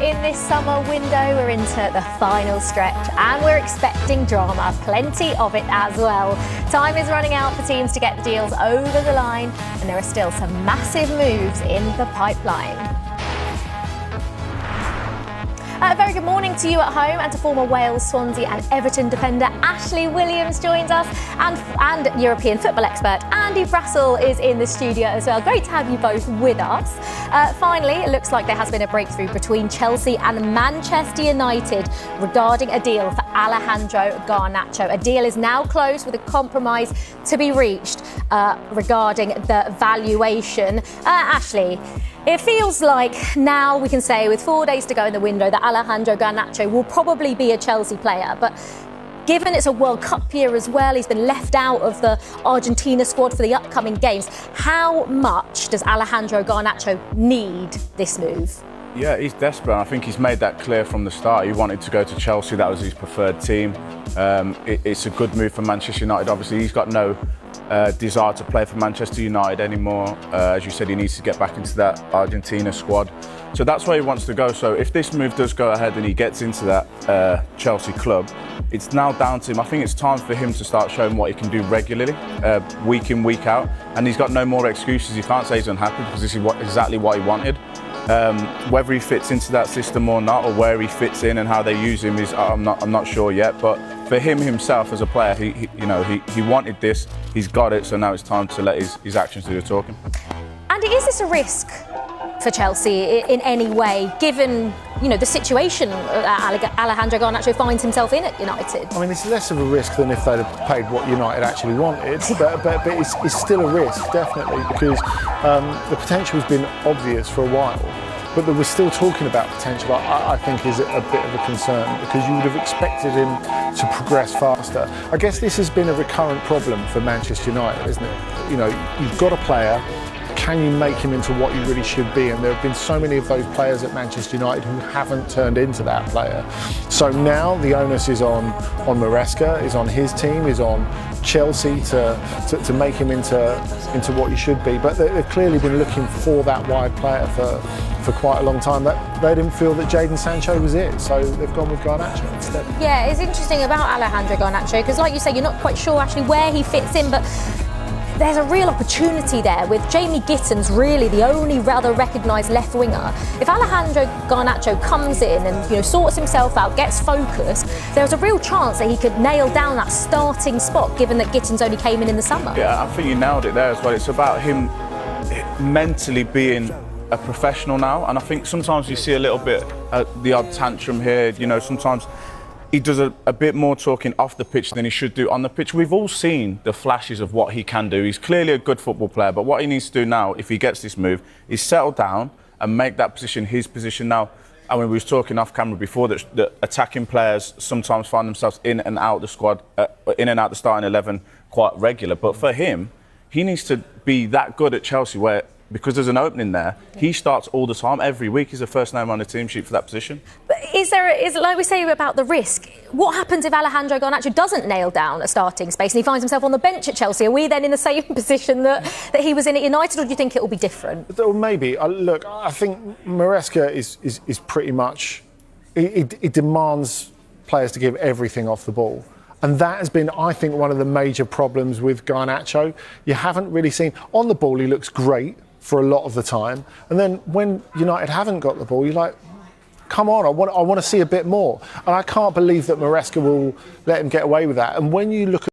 in this summer window, we're into the final stretch and we're expecting drama, plenty of it as well. Time is running out for teams to get the deals over the line, and there are still some massive moves in the pipeline. A very good morning to you at home, and to former Wales, Swansea and Everton defender Ashley Williams joins us, and European football expert Andy Brassell is in the studio as well. Great to have you both with us. Finally, it looks like there has been a breakthrough between Chelsea and Manchester United regarding a deal for Alejandro Garnacho. A deal is now closed with a compromise to be reached regarding the valuation. Ashley, it feels like now we can say, with 4 days to go in the window, that Alejandro Garnacho will probably be a Chelsea player. But given it's a World Cup year as well, he's been left out of the Argentina squad for the upcoming games. How much does Alejandro Garnacho need this move? Yeah, he's desperate. I think he's made that clear from the start. He wanted to go to Chelsea. That was his preferred team. It's a good move for Manchester United. Obviously, he's got no desire to play for Manchester United anymore. As you said, he needs to get back into that Argentina squad. So that's where he wants to go. So if this move does go ahead and he gets into that Chelsea club, it's now down to him. I think it's time for him to start showing what he can do regularly, week in, week out. And he's got no more excuses. He can't say he's unhappy, because this is exactly what he wanted. Whether he fits into that system or not, or where he fits in and how they use him, I'm not sure yet. But for him himself as a player, he wanted this, he's got it. So now it's time to let his actions do the talking. Andy, is this a risk for Chelsea in any way, given the situation Alejandro Garnacho finds himself in at United? I mean, it's less of a risk than if they'd have paid what United actually wanted, but it's still a risk, definitely, because the potential has been obvious for a while. But that we're still talking about potential, I think, is a bit of a concern, because you would have expected him to progress faster. I guess this has been a recurrent problem for Manchester United, isn't it? You've got a player. Can you make him into what he really should be? And there have been so many of those players at Manchester United who haven't turned into that player. So now the onus is on Maresca, is on his team, is on Chelsea to make him into what he should be. But they've clearly been looking for that wide player for quite a long time. They didn't feel that Jadon Sancho was it, so they've gone with Garnacho instead. Yeah, it's interesting about Alejandro Garnacho, because like you say, you're not quite sure actually where he fits in, but there's a real opportunity there with Jamie Gittins really the only rather recognised left winger. If Alejandro Garnacho comes in and sorts himself out, gets focused, there's a real chance that he could nail down that starting spot, given that Gittins only came in the summer. Yeah, I think you nailed it there as well. It's about him mentally being a professional now, and I think sometimes you see a little bit the odd tantrum here. Sometimes he does a bit more talking off the pitch than he should do on the pitch. We've all seen the flashes of what he can do. He's clearly a good football player, but what he needs to do now, if he gets this move, is settle down and make that position his position. Now, I mean, we was talking off camera before that attacking players sometimes find themselves in and out the squad, in and out the starting 11 quite regular. But for him, he needs to be that good at Chelsea where, because there's an opening there, he starts all the time. Every week he's the first name on the team sheet for that position. But is like we say about the risk, what happens if Alejandro Garnacho doesn't nail down a starting space and he finds himself on the bench at Chelsea? Are we then in the same position that he was in at United, or do you think it will be different? Well, maybe. Look, I think Maresca is pretty much... He demands players to give everything off the ball. And that has been, I think, one of the major problems with Garnacho. You haven't really seen... On the ball, he looks great for a lot of the time, and then when United haven't got the ball, you're like, come on, I want to see a bit more. And I can't believe that Maresca will let him get away with that. And when you look